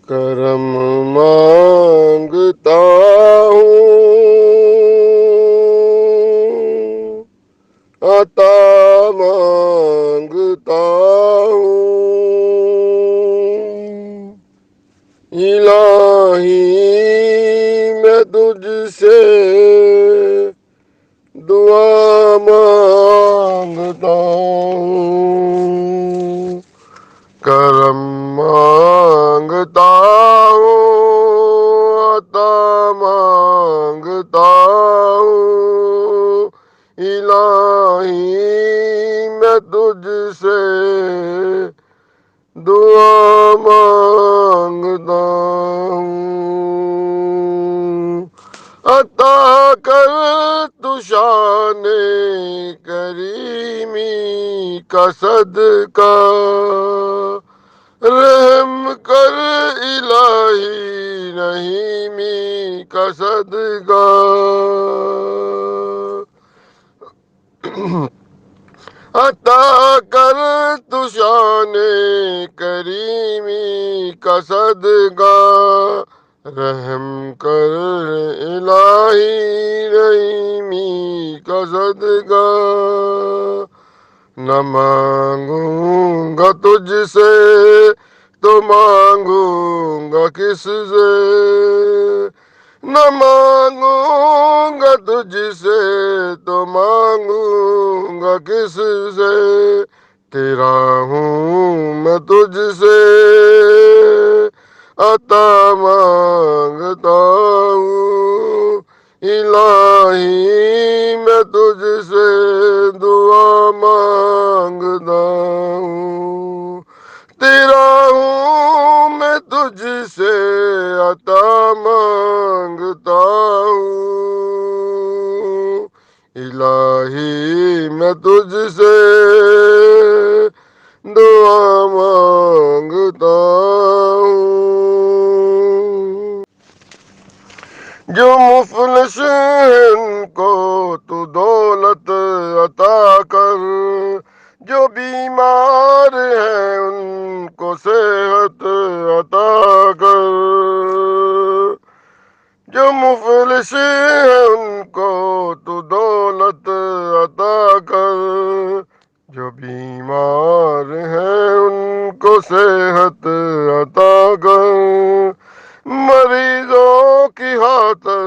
کرم مانگتا ہوں، عطا مانگتا ہوں، الہی میں تجھ سے دعا مانگتا ہوں، کرم مانگتا ہوں، عطا مانگتا ہوں، الہی میں تجھ سے دعا مانگتا ہوں، عطا کر تو شان کریمی کا صدقہ، رحم کر الہی رحیمی کا صدقہ، عطا کر تو شان کریمی کا صدقہ، رحم کر الہی رحیمی کا صدقہ، نہ مانگوں گا تجھ سے تو مانگوں گا کس سے، نہ مانگوں گا تجھ سے تو مانگوں گا کس سے، تیرا ہوں میں تجھ سے عطا مانگتا ہوں، الہی میں تجھ سے دعا مانگتا ہوں، تیرا ہوں میں تجھ سے عطا مانگتا ہوں، الہی میں تجھ سے دعا مانگتا ہوں، جو مفلس ہیں ان کو تو دولت عطا کر، جو بیمار ہیں ان کو صحت عطا کر، جو مفلس ہیں ان کو تو دولت عطا کر، جو بیمار ہیں ان کو صحت عطا کر، مریضوں کی خاطر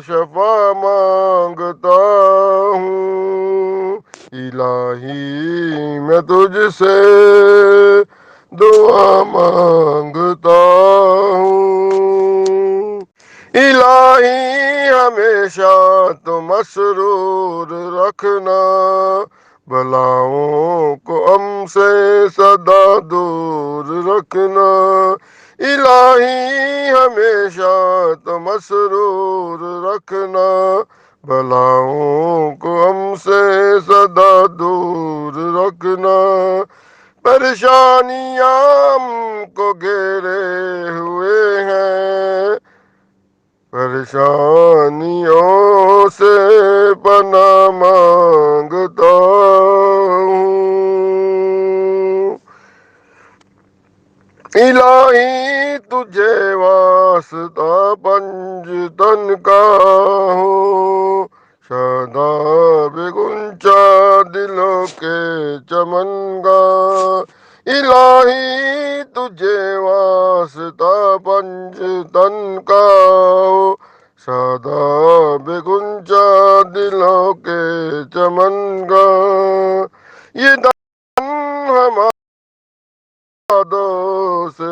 شفا مانگتا ہوں، الہی میں تجھ سے دعا مانگتا ہوں، الہی ہمیشہ تو مسرور رکھنا، بلاؤں کو ہم سے سدا دور رکھنا، الہی ہمیشہ تو مسرور رکھنا، بلاؤں کو ہم سے سدا دور رکھنا، پریشانیاں ہم کو گھیرے ہوئے ہیں، پریشانیوں سے پناہ مانگتا ہوں، الہی تجھے واسطہ پنج تن کا ہو، شاداب گنچا دلوں کے چمن کا، الہی تجھے واسطہ پنج تن کا ہو، شاداب گنچا دلوں کے چمن کا، یہ دن ہمارا دو سے